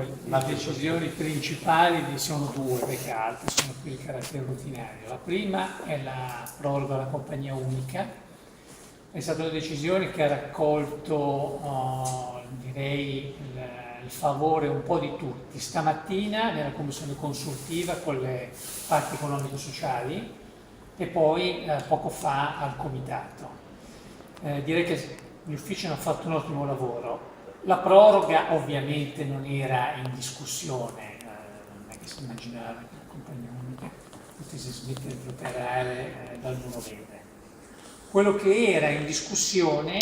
le decisioni principali sono due, perché altre sono più di carattere rutinario. La prima è la proroga della compagnia unica. È stata una decisione che ha raccolto, direi, il favore un po' di tutti. Stamattina nella commissione consultiva con le parti economico-sociali e poi poco fa al comitato. Direi che gli uffici hanno fatto un ottimo lavoro. La proroga ovviamente non era in discussione, non è che si immaginava che la compagnia unica potesse smettere di operare dal 1 novembre. Quello che era in discussione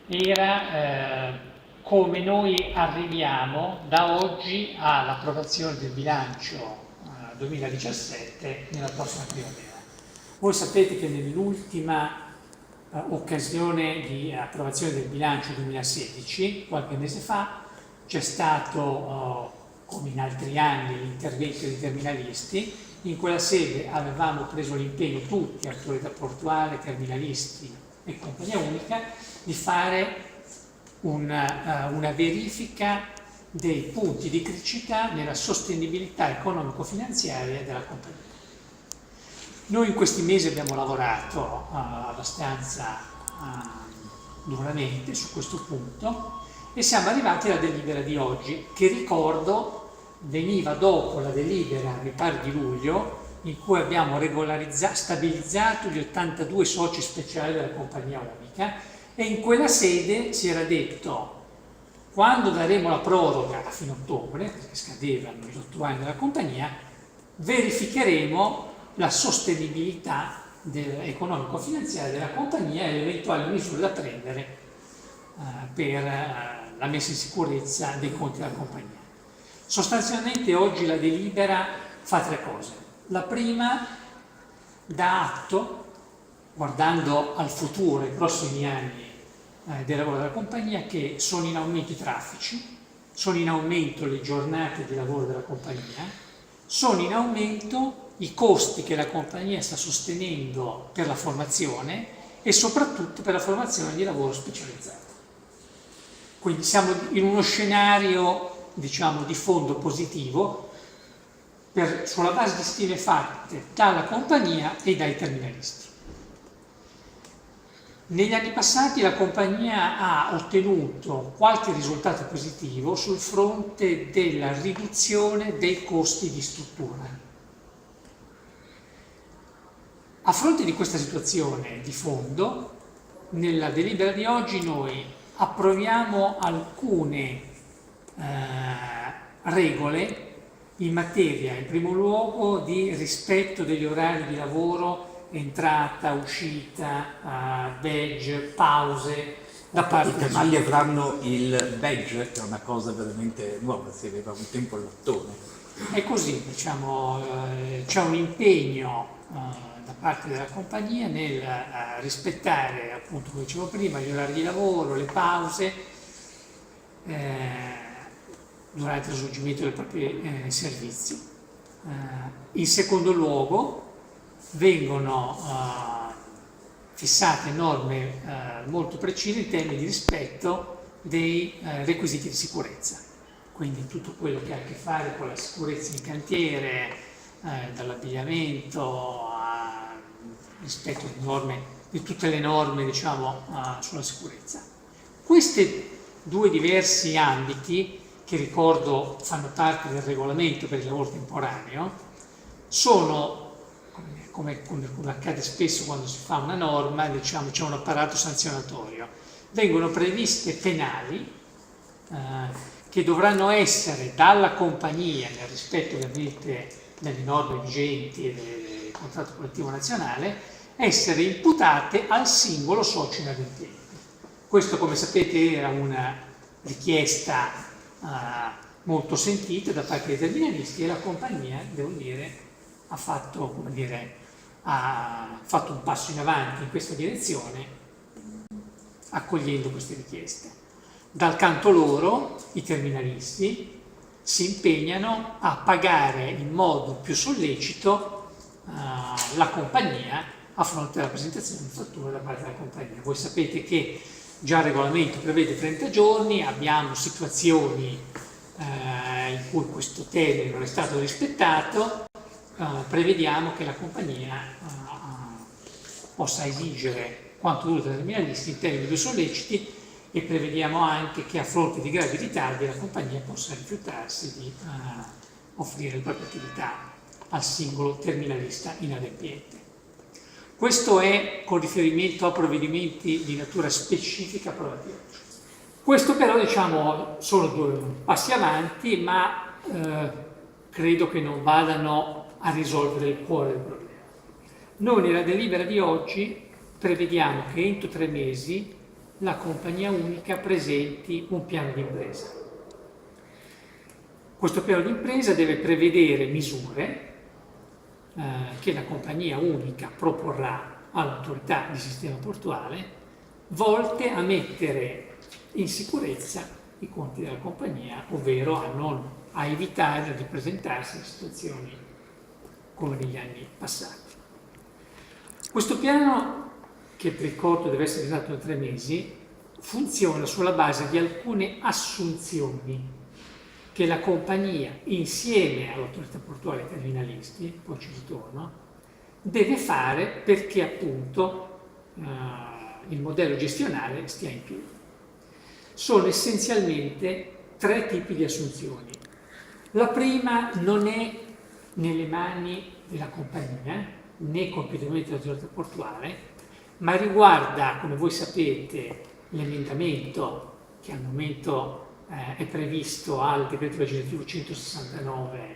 era come noi arriviamo da oggi all'approvazione del bilancio 2017 nella prossima primavera. Voi sapete che nell'ultima occasione di approvazione del bilancio 2016, qualche mese fa, c'è stato, come in altri anni, l'intervento dei terminalisti. In quella sede avevamo preso l'impegno tutti, autorità portuale, terminalisti e compagnia unica, di fare una verifica dei punti di criticità nella sostenibilità economico-finanziaria della compagnia. Noi in questi mesi abbiamo lavorato abbastanza duramente su questo punto e siamo arrivati alla delibera di oggi, che ricordo veniva dopo la delibera, mi pare di luglio, in cui abbiamo stabilizzato gli 82 soci speciali della compagnia unica, e in quella sede si era detto: quando daremo la proroga a fine ottobre, perché scadevano gli 8 anni della compagnia, verificheremo la sostenibilità economico-finanziaria della compagnia e le eventuali misure da prendere per la messa in sicurezza dei conti della compagnia. Sostanzialmente oggi la delibera fa 3 cose. La prima, dà atto, guardando al futuro, ai prossimi anni del lavoro della compagnia, che sono in aumento i traffici, sono in aumento le giornate di lavoro della compagnia, sono in aumento i costi che la compagnia sta sostenendo per la formazione e soprattutto per la formazione di lavoro specializzato. Quindi siamo in uno scenario, diciamo, di fondo positivo sulla base di stime fatte dalla compagnia e dai terminalisti. Negli anni passati la compagnia ha ottenuto qualche risultato positivo sul fronte della riduzione dei costi di struttura. A fronte di questa situazione di fondo, nella delibera di oggi noi approviamo alcune regole in materia, in primo luogo, di rispetto degli orari di lavoro, entrata, uscita, badge, pause da parte I cavalli avranno il badge, che è una cosa veramente nuova, si aveva un tempo il lattone. È così, diciamo, c'è un impegno da parte della compagnia nel rispettare, appunto, come dicevo prima, gli orari di lavoro, le pause durante lo svolgimento dei propri servizi. In secondo luogo vengono fissate norme molto precise in termini di rispetto dei requisiti di sicurezza, quindi tutto quello che ha a che fare con la sicurezza in cantiere, dall'abbigliamento rispetto di tutte le norme, diciamo, sulla sicurezza. Questi 2 diversi ambiti, che ricordo fanno parte del regolamento per il lavoro temporaneo, sono, come accade spesso quando si fa una norma, diciamo, c'è un apparato sanzionatorio. Vengono previste penali che dovranno essere dalla compagnia, nel rispetto ovviamente delle norme vigenti e del contratto collettivo nazionale, essere imputate al singolo socio inadempiente. Questo, come sapete, era una richiesta molto sentita da parte dei terminalisti, e la compagnia, devo dire, ha fatto un passo in avanti in questa direzione, accogliendo queste richieste. Dal canto loro, i terminalisti si impegnano a pagare in modo più sollecito la compagnia a fronte della presentazione di fattura da parte della compagnia. Voi sapete che già il regolamento prevede 30 giorni, abbiamo situazioni in cui questo termine non è stato rispettato, prevediamo che la compagnia possa esigere quanto dura dai terminalisti in termini di due solleciti, e prevediamo anche che a fronte di gravi ritardi la compagnia possa rifiutarsi di offrire le proprie attività al singolo terminalista inadempiente. Questo è con riferimento a provvedimenti di natura specifica approvati oggi. Questo però, diciamo, sono due passi avanti, ma credo che non vadano a risolvere il cuore del problema. Noi nella delibera di oggi prevediamo che entro 3 mesi la compagnia unica presenti un piano di impresa. Questo piano di impresa deve prevedere misure che la compagnia unica proporrà all'autorità di sistema portuale, volte a mettere in sicurezza i conti della compagnia, ovvero a evitare di presentarsi in situazioni come negli anni passati. Questo piano, che ricordo deve essere realizzato in 3 mesi, funziona sulla base di alcune assunzioni che la compagnia, insieme all'autorità portuale e ai terminalisti, poi ci ritorno, deve fare perché appunto il modello gestionale stia in piedi. Sono essenzialmente 3 tipi di assunzioni. La prima non è nelle mani della compagnia, né completamente dell'autorità portuale, ma riguarda, come voi sapete, l'emendamento che al momento è previsto al decreto legislativo 169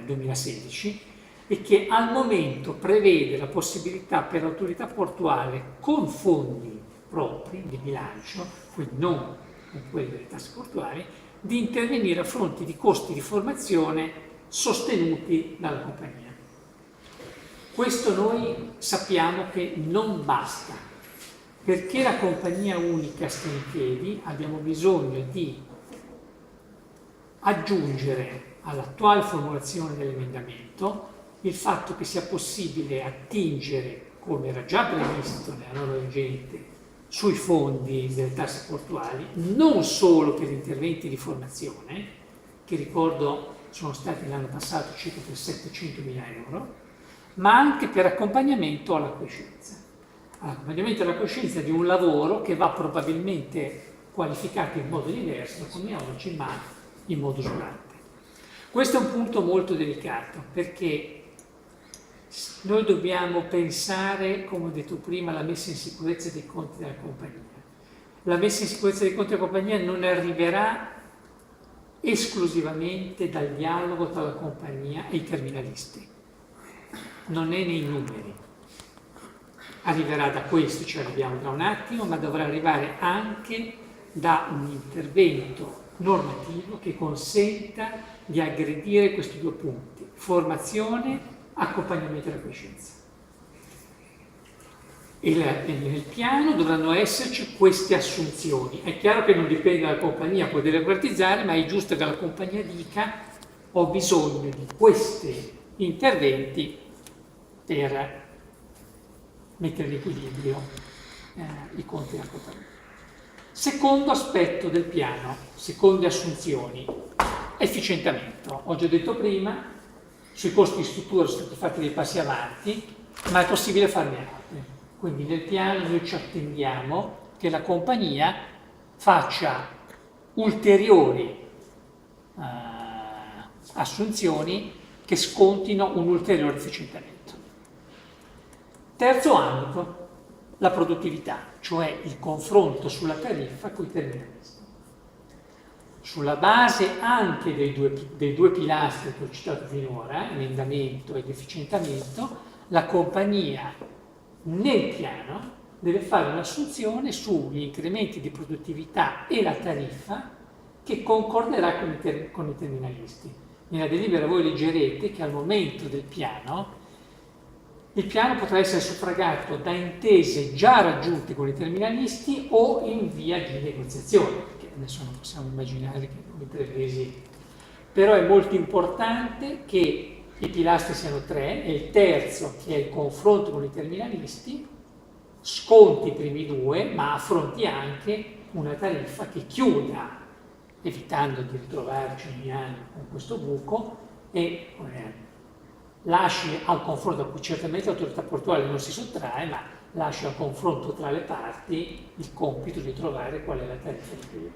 2016 e che al momento prevede la possibilità per l'autorità portuale, con fondi propri di bilancio, quindi non con quelli delle tasse portuali, di intervenire a fronte di costi di formazione sostenuti dalla compagnia. Questo noi sappiamo che non basta. Perché la compagnia unica stia in piedi abbiamo bisogno di aggiungere all'attuale formulazione dell'emendamento il fatto che sia possibile attingere, come era già previsto nella norma vigente, sui fondi delle tasse portuali, non solo per interventi di formazione, che ricordo sono stati l'anno passato circa per 700.000 euro, ma anche per accompagnamento alla quiescenza. Accompagnamento alla coscienza di un lavoro che va probabilmente qualificato in modo diverso come oggi, ma in modo usurante. Questo è un punto molto delicato, perché noi dobbiamo pensare, come ho detto prima, alla messa in sicurezza dei conti della compagnia. La messa in sicurezza dei conti della compagnia non arriverà esclusivamente dal dialogo tra la compagnia e i terminalisti, non è nei numeri. Arriverà da questo, ci arriviamo tra un attimo, ma dovrà arrivare anche da un intervento normativo che consenta di aggredire questi 2 punti: formazione, accompagnamento alla quiescenza. E nel piano dovranno esserci queste assunzioni. È chiaro che non dipende dalla compagnia poter repartizzare, ma è giusto che la compagnia dica: ho bisogno di questi interventi per mettere in equilibrio i conti della compagnia. Secondo aspetto del piano, seconde assunzioni, efficientamento. Ho già detto prima, sui costi di struttura sono stati fatti dei passi avanti, ma è possibile farne altri. Quindi nel piano noi ci attendiamo che la compagnia faccia ulteriori assunzioni che scontino un ulteriore efficientamento. Terzo ambito, la produttività, cioè il confronto sulla tariffa con i terminalisti. Sulla base anche dei due pilastri che ho citato finora, emendamento ed efficientamento, la compagnia nel piano deve fare un'assunzione sugli incrementi di produttività e la tariffa che concorderà con i terminalisti. Nella delibera voi leggerete che al momento del piano il piano potrà essere suffragato da intese già raggiunte con i terminalisti o in via di negoziazione, che adesso non possiamo immaginare che noi 3 mesi. Però è molto importante che i pilastri siano 3 e il terzo, che è il confronto con i terminalisti, sconti i primi 2, ma affronti anche una tariffa che chiuda evitando di ritrovarci ogni anno con questo buco, e lasci al confronto, a cui certamente l'autorità portuale non si sottrae, ma lascia al confronto tra le parti il compito di trovare qual è la tariffa di più